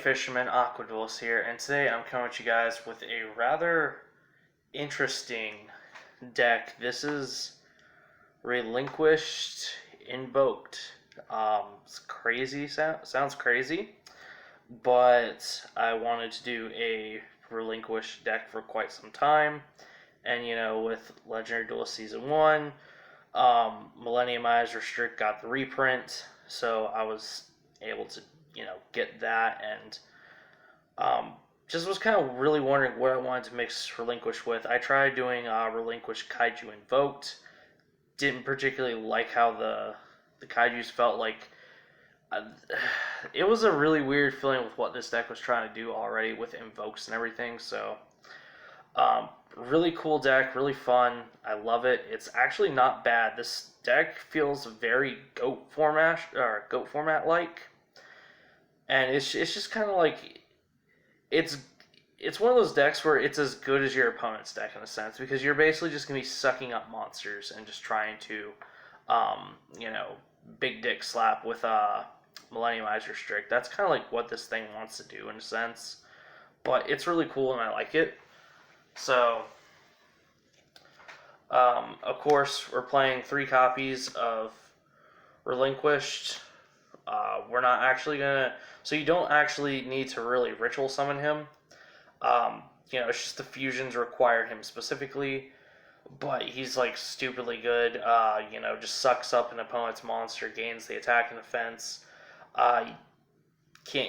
Fisherman Aquaduals here, and today I'm coming at you guys with a rather interesting deck. This is Relinquished, Invoked. It's crazy, sounds crazy, but I wanted to do a Relinquished deck for quite some time, and with Legendary Duel Season 1, Millennium Eyes Restrict got the reprint, so I was able to get that, and just was kind of really wondering what I wanted to mix Relinquish with. I tried doing Relinquish Kaiju Invoked. Didn't particularly like how the Kaijus felt like. It was a really weird feeling with what this deck was trying to do already with Invokes and everything, so really cool deck, really fun. I love it. It's actually not bad. This deck feels very Goat format like. And it's just kind of like, it's one of those decks where it's as good as your opponent's deck in a sense, because you're basically just going to be sucking up monsters and just trying to, big dick slap with Millennium Eyes Restrict. That's kind of like what this thing wants to do in a sense, but it's really cool and I like it. So, of course, we're playing 3 copies of Relinquished. We're not actually gonna, so you don't actually need to really ritual summon him. It's just the fusions require him specifically, but he's like stupidly good. Just sucks up an opponent's monster, gains the attack and defense. Can't,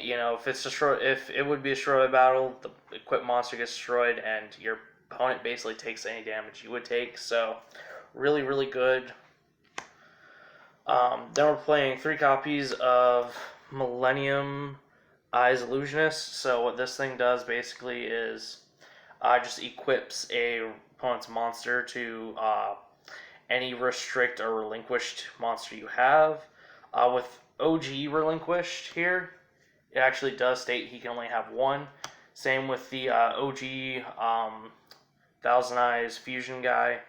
if it's destroyed, if it would be a destroyed battle, the equipped monster gets destroyed, and your opponent basically takes any damage you would take. So, really, really good. Then we're playing 3 copies of Millennium Eyes Illusionist. So what this thing does basically is just equips a opponent's monster to any restrict or relinquished monster you have. With OG Relinquished here, it actually does state he can only have 1. Same with the OG Thousand Eyes Fusion guy.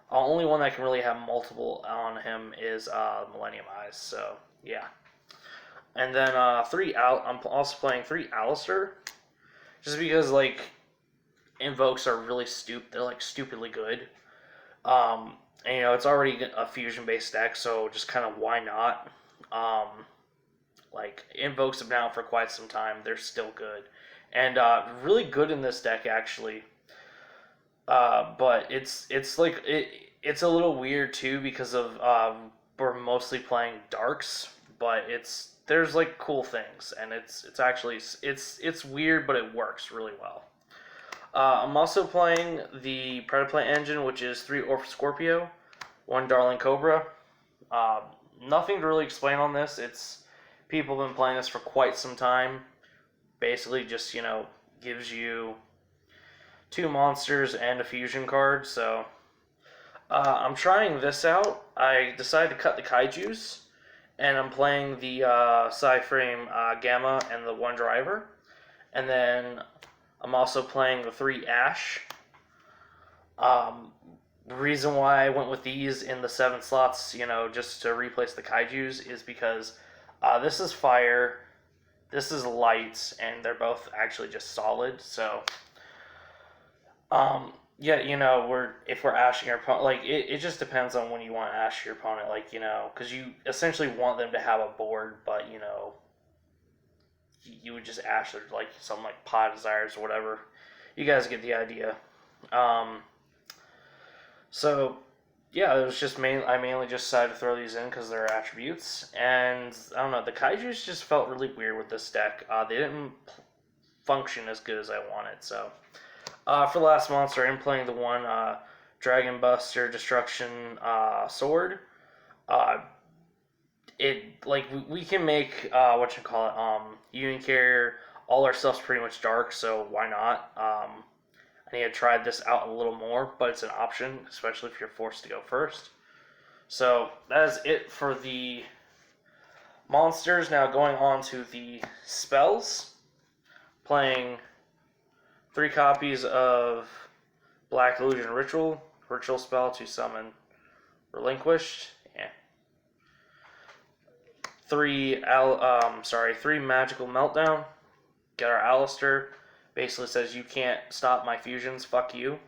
Only one that can really have multiple on him is Millennium Eyes, so yeah. And then I'm also playing 3 Alistair, just because Invokes are really they're like stupidly good. And it's already a fusion based deck, so just kind of why not? Invokes have been out for quite some time, they're still good. And really good in this deck actually. But it's a little weird too because of we're mostly playing darks, but there's cool things, and it's actually weird, but it works really well. I'm also playing the Predaplant engine, which is 3 Orph Scorpio, 1 Darling Cobra. Nothing to really explain on this. People have been playing this for quite some time. Basically, just gives you 2 monsters and a fusion card, so I'm trying this out. I decided to cut the Kaijus, and I'm playing the Psy-Frame Gamma and the 1 Driver, and then I'm also playing the 3 Ash. The reason why I went with these in the 7 slots, just to replace the Kaijus, is because this is fire, this is light, and they're both actually just solid, so if we're ashing our opponent, it just depends on when you want to ash your opponent, because you essentially want them to have a board, but, you would just ash their, something like Pod Desires or whatever. You guys get the idea. So, yeah, it was just I mainly just decided to throw these in because they're attributes, and, I don't know, the Kaijus just felt really weird with this deck. They didn't function as good as I wanted, so for the last monster, I'm playing the 1 Dragon Buster Destruction Sword. We can make Union Carrier. All our stuff's pretty much dark, so why not? I need to try this out a little more, but it's an option, especially if you're forced to go first. So that is it for the monsters. Now going on to the spells. Playing 3 copies of Black Illusion Ritual spell to summon Relinquished. Yeah. 3 Magical Meltdown. get our Alistair. Basically says you can't stop my fusions, fuck you.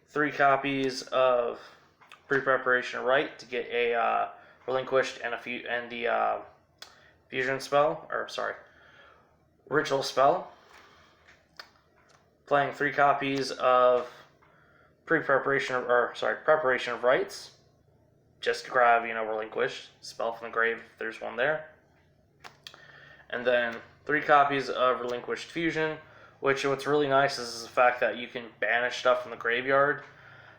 3 copies of Pre-Preparation Rite to get a Relinquished and the fusion spell, or sorry, ritual spell. Playing 3 copies of Preparation of Rites, just to grab, Relinquished, spell from the grave if there's one there. And then 3 copies of Relinquished Fusion, which what's really nice is the fact that you can banish stuff from the graveyard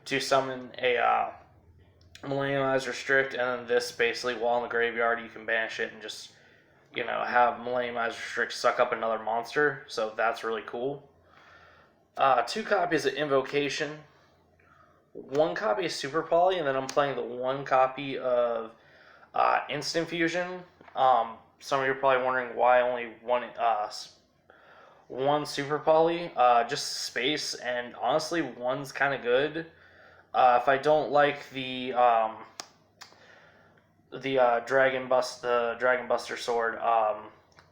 to summon a Millennium Restrict, and then this basically, while in the graveyard, you can banish it and just, have Millennium Restrict suck up another monster, so that's really cool. 2 copies of Invocation, 1 copy of Super Poly, and then I'm playing the 1 copy of Instant Fusion. Some of you are probably wondering why only one Super Poly, just space, and honestly, 1's kind of good. If I don't like the Dragon Buster Sword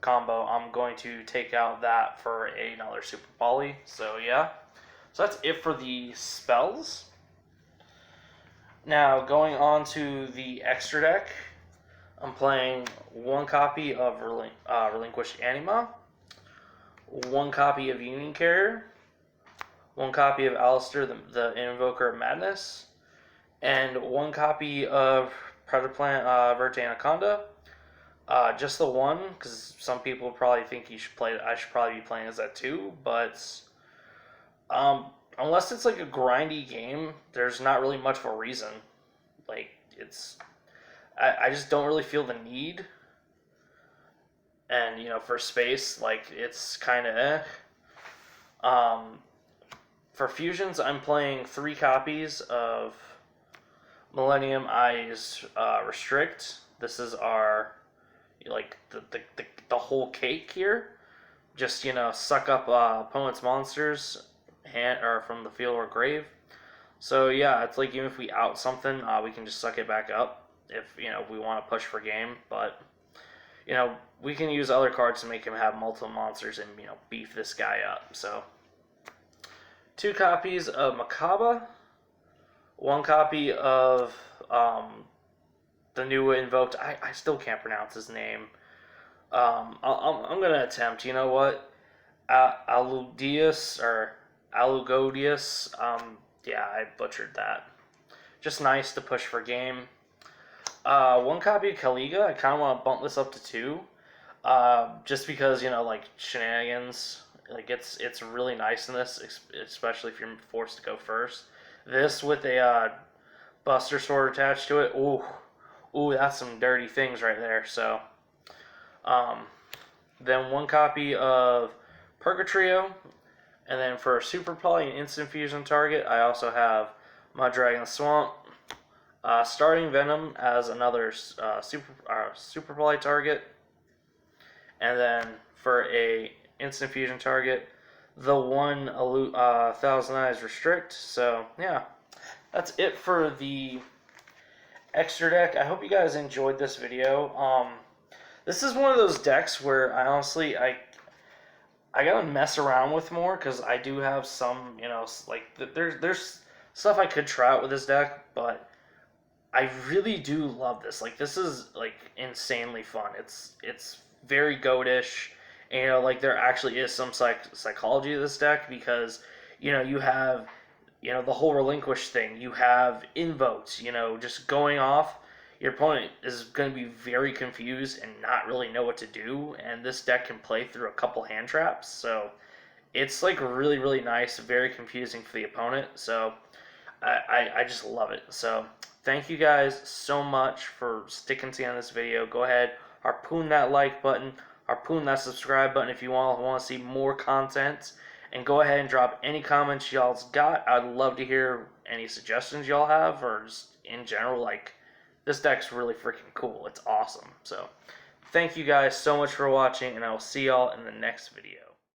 combo, I'm going to take out that for another Super Poly. So yeah, so that's it for the spells. Now going on to the extra deck, I'm playing 1 copy of Relinquished Anima, 1 copy of Union Carrier, 1 copy of Alistair, the Invoker of Madness, and 1 copy of Predaplant Verte Anaconda. Just the 1, because some people probably think I should probably be playing as that too, but unless it's like a grindy game, there's not really much of a reason. Like, I just don't really feel the need. And, for space, like, it's kind of eh. For fusions, I'm playing 3 copies of Millennium Eyes Restrict. This is our, like, the whole cake here. Just, suck up opponent's monsters or from the field or grave. So yeah, it's like even if we out something, we can just suck it back up if we want to push for game. But we can use other cards to make him have multiple monsters and beef this guy up. So 2 copies of Makaba, 1 copy of the new Invoked. I still can't pronounce his name. I'm gonna attempt. You know what? Alugodius. Yeah, I butchered that. Just nice to push for game. 1 copy of Kaliga. I kind of want to bump this up to 2. Just because, like, shenanigans. Like, it's really nice in this, especially if you're forced to go first. This with a Buster Sword attached to it. Ooh, that's some dirty things right there. So, then 1 copy of Purgatrio. And then for a Super Poly and Instant Fusion target, I also have Muddragon Swamp, Starting Venom as another Super Poly target, and then for a Instant Fusion target, the 1 Thousand Eyes Restrict. So yeah, that's it for the extra deck. I hope you guys enjoyed this video. This is one of those decks where I honestly I gotta mess around with more, because I do have some, like, there's stuff I could try out with this deck, but I really do love this. Like, this is, like, insanely fun. It's very goatish, and, like, there actually is some psychology to this deck, because, you have, the whole Relinquished thing. You have Invoked, just going off. Your opponent is going to be very confused and not really know what to do, and this deck can play through a couple hand traps, so it's like really, really nice, very confusing for the opponent, so I just love it. So thank you guys so much for sticking to the end of this video. Go ahead, harpoon that like button, harpoon that subscribe button if you want to see more content, and go ahead and drop any comments y'all's got. I'd love to hear any suggestions y'all have, or just in general, like, this deck's really freaking cool. It's awesome. So, thank you guys so much for watching, and I will see y'all in the next video.